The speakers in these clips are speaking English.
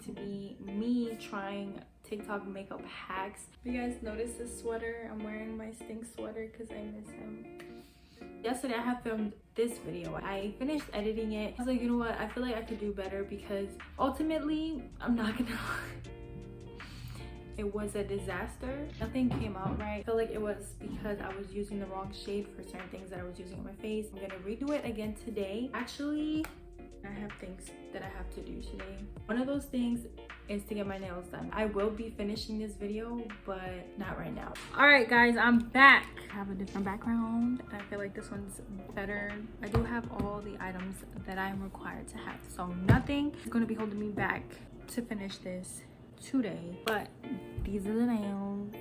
to be me trying TikTok makeup hacks. You guys notice this sweater? I'm wearing my stink sweater because I miss him. Yesterday I have filmed this video. I finished editing it. I was like, you know what? I feel like I could do better because ultimately, I'm not gonna lie, it was a disaster. Nothing came out right. I feel like it was because I was using the wrong shade for certain things that I was using on my face. I'm gonna redo it again today. Actually, I have things that I have to do today. One of those things is to get my nails done. I will be finishing this video, but not right now. All right, guys, I'm back. I have a different background. I feel like this one's better. I do have all the items that I'm required to have, so nothing is going to be holding me back to finish this today. But these are the nails.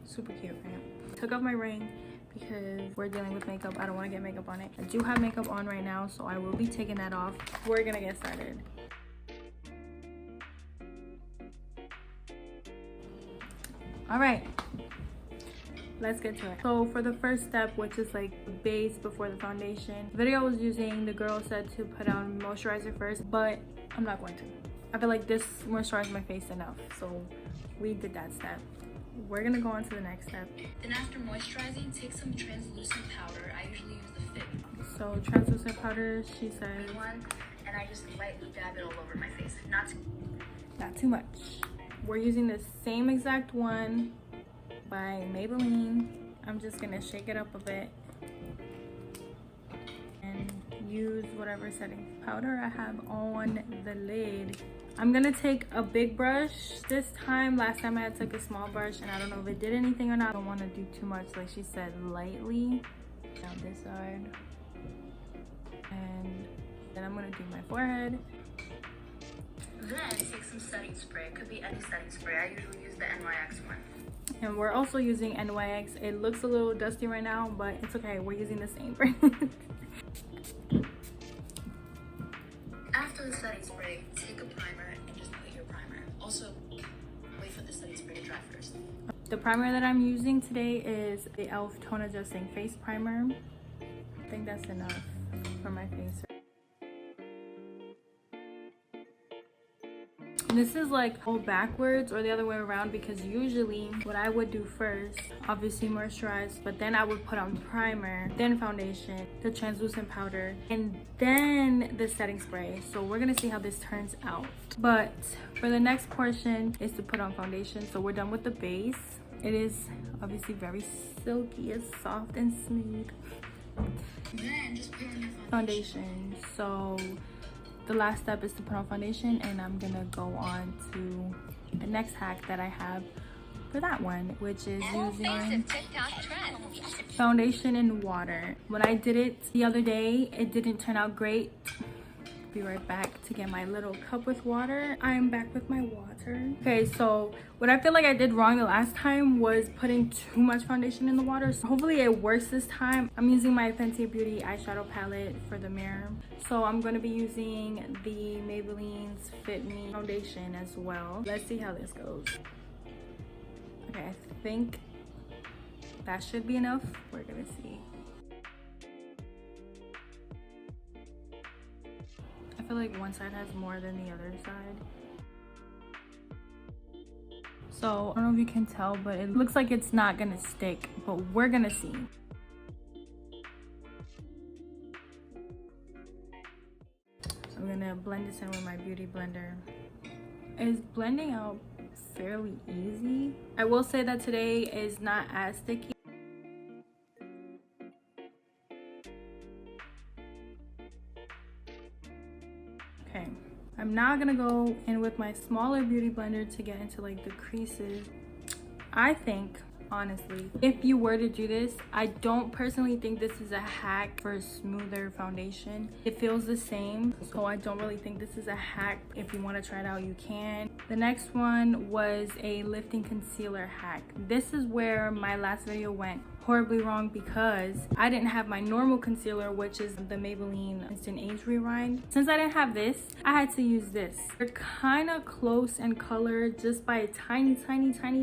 Super cute, right? Took off my ring because we're dealing with makeup. I don't want to get makeup on it. I do have makeup on right now, so I will be taking that off. We're gonna get started. All right, let's get to it. So for the first step, which is like the base before the foundation, the video I was using, the girl said to put on moisturizer first, but I'm not going to. I feel like this moisturized my face enough, so we did that step. We're gonna go on to the next step. Then after moisturizing, take some translucent powder. I usually use the Fit. So translucent powder, she said. One, and I just lightly dab it all over my face. Not too much. We're using the same exact one by Maybelline. I'm just gonna shake it up a bit and use whatever setting powder I have on the lid. I'm gonna take a big brush this time. Last time I had took a small brush and I don't know if it did anything or not. I don't want to do too much, like she said, lightly. Down this side. And then I'm gonna do my forehead. Then take some setting spray. It could be any setting spray. I usually use the NYX one. And we're also using NYX. It looks a little dusty right now, but it's okay. We're using the same brand. After the setting spray, take a primer and just put your primer. Also, wait for the setting spray to dry first. The primer that I'm using today is the e.l.f. Tone Adjusting Face Primer. I think that's enough for my face. This is like all backwards or the other way around because usually what I would do first, obviously moisturize, but then I would put on primer, then foundation, the translucent powder, and then the setting spray. So we're gonna see how this turns out. But for the next portion is to put on foundation. So we're done with the base. It is obviously very silky, it's soft and smooth. Then just put on your Foundation. So the last step is to put on foundation, and I'm gonna go on to the next hack that I have for that one, which is using foundation and water. When I did it the other day, it didn't turn out great. Be right back to get my little cup with water. I'm back with my water. Okay, so what I feel like I did wrong the last time was putting too much foundation in the water. So hopefully it works this time. I'm using my Fenty Beauty eyeshadow palette for the mirror. So I'm going to be using the Maybelline's Fit Me foundation as well. Let's see how this goes. Okay, I think that should be enough. We're going to see. I feel like one side has more than the other side. So I don't know if you can tell, but it looks like it's not gonna stick, but we're gonna see. So I'm gonna blend this in with my beauty blender. It's blending out fairly easy. I will say that today is not as sticky. Okay, I'm now gonna go in with my smaller beauty blender to get into like the creases. I think, honestly, if you were to do this, I don't personally think this is a hack for smoother foundation. It feels the same, so I don't really think this is a hack. If you want to try it out, you can. The next one was a lifting concealer hack. This is where my last video went horribly wrong because I didn't have my normal concealer, which is the Maybelline Instant Age Rewind. Since I didn't have this, I had to use this. They're kind of close in color, just by a tiny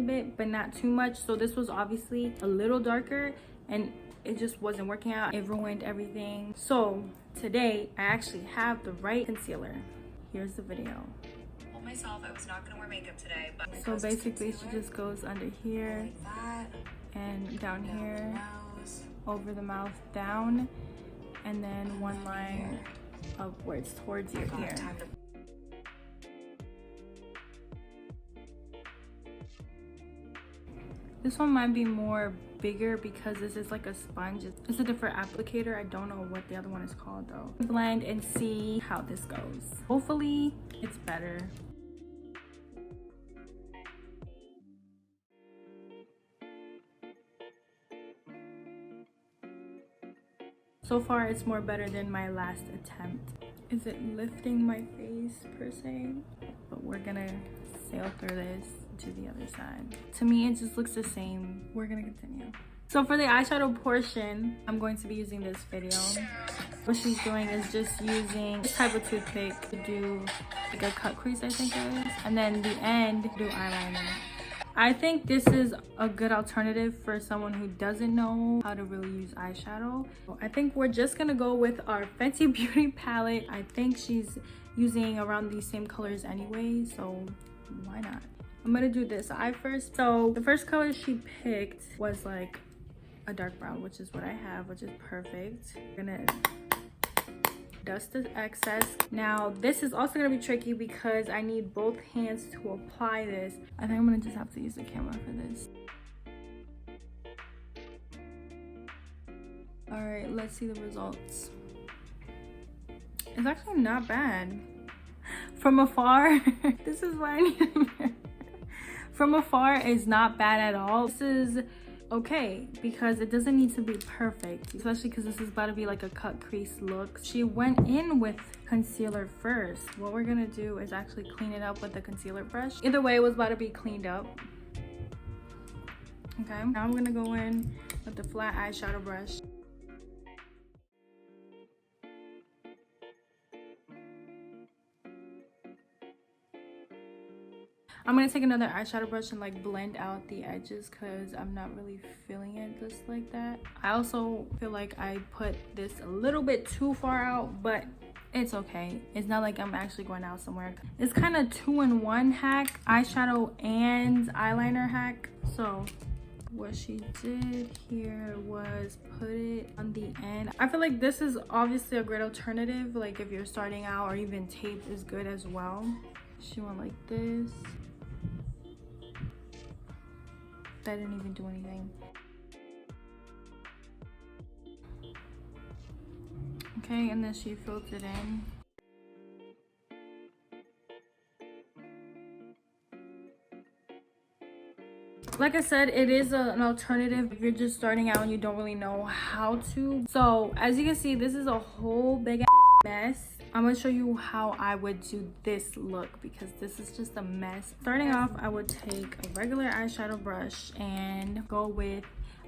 bit, but not too much. So this was obviously a little darker and it just wasn't working out. It ruined everything. So today I actually have the right concealer. here's the video. Told myself I was not gonna wear makeup today, but So basically she just goes under here like that, and down here, nose, over the mouth, down, and then one line upwards towards your ear. This one might be more bigger because this is like a sponge. It's a different applicator. I don't know what the other one is called though. Blend and see how this goes. Hopefully it's better. So far it's more better than my last attempt. Is it lifting my face per se? But we're gonna sail through this to the other side. To me it just looks the same. We're gonna continue. So for the eyeshadow portion, I'm going to be using this video. What she's doing is just using this type of toothpick to do like a cut crease, I think it is, and then the end do eyeliner. I think this is a good alternative for someone who doesn't know how to really use eyeshadow. I think we're just gonna go with our Fenty Beauty palette. I think she's using around these same colors anyway, so why not? I'm gonna do this eye first. So the first color she picked was like a dark brown, which is what I have, which is perfect. I'm gonna dust the excess. Now this is also gonna be tricky because I need both hands to apply this. I think I'm gonna just have to use the camera for this. All right, let's see the results. It's actually not bad. From afar, this is why I need a mirror. From afar is not bad at all. This is okay because it doesn't need to be perfect, especially because this is about to be like a cut crease look. She went in with concealer first. What we're gonna do is actually clean it up with the concealer brush. Either way, it was about to be cleaned up. Okay, now I'm gonna go in with the flat eyeshadow brush. I'm gonna take another eyeshadow brush and like blend out the edges because I'm not really feeling it just like that. I also feel like I put this a little bit too far out, but it's okay. It's not like I'm actually going out somewhere. It's kind of 2-in-1 hack, eyeshadow and eyeliner hack. So what she did here was put it on the end. I feel like this is obviously a great alternative, like if you're starting out, or even tape is good as well. She went like this. That didn't even do anything. Okay, and then she filled it in. Like I said, it is an alternative if you're just starting out and you don't really know how to. So as you can see, this is a whole big ass mess. I'm gonna show you how I would do this look because this is just a mess. Starting off, I would take a regular eyeshadow brush and go with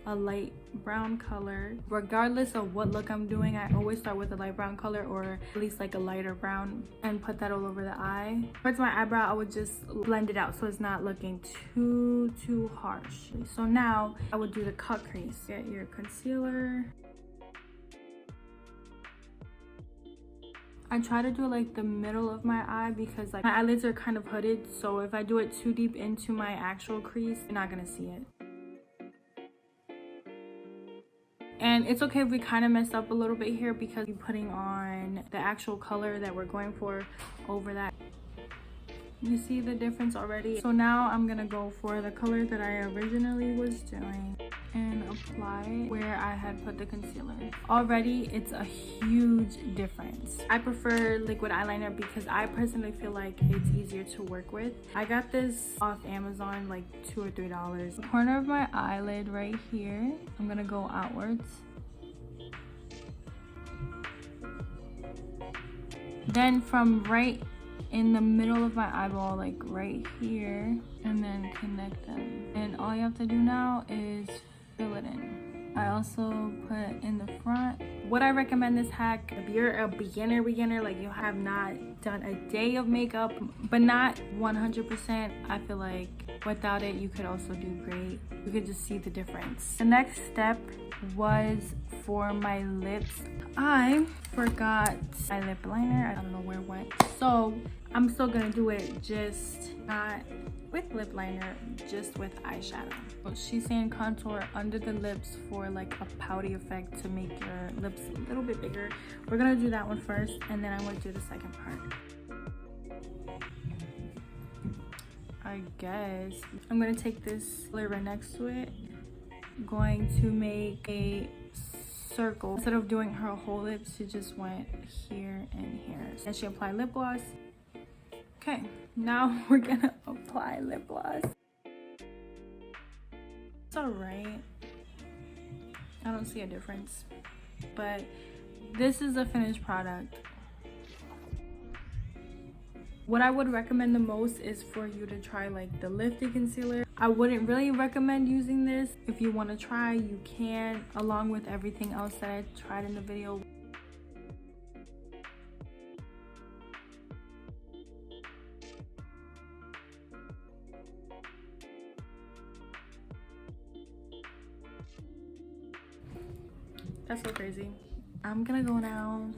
a light brown color. Regardless of what look I'm doing, I always start with a light brown color, or at least like a lighter brown, and put that all over the eye. Towards my eyebrow, I would just blend it out so it's not looking too harsh. So now I would do the cut crease. Get your concealer. I try to do like the middle of my eye because like my eyelids are kind of hooded, so if I do it too deep into my actual crease, you're not gonna see it. And it's okay if we kind of mess up a little bit here because we're putting on the actual color that we're going for over that. You see the difference already? So now I'm gonna go for the color that I originally was doing and apply where I had put the concealer. Already it's a huge difference. I prefer liquid eyeliner because I personally feel like it's easier to work with. I got this off Amazon like $2 or $3. The corner of my eyelid right here, I'm gonna go outwards. Then from right in the middle of my eyeball, like right here, and then connect them. And all you have to do now is fill it in. I also put in the front. Would I recommend this hack? If you're a beginner, like you have not done a day of makeup, but not 100%, I feel like without it, you could also do great. You could just see the difference. The next step was for my lips. I forgot my lip liner. I don't know where it went. So I'm still gonna do it, just not with lip liner, just with eyeshadow. She's saying contour under the lips for like a pouty effect to make your lips a little bit bigger. We're gonna do that one first, and then I'm gonna do the second part. I guess I'm gonna take this layer right next to it. I'm going to make a circle. Instead of doing her whole lips, she just went here and here. And she applied lip gloss. Okay, now we're gonna apply lip gloss. It's alright. I don't see a difference, but this is the finished product. What I would recommend the most is for you to try like the lifted concealer. I wouldn't really recommend using this. If you want to try, you can, along with everything else that I tried in the video. That's so crazy. I'm gonna go now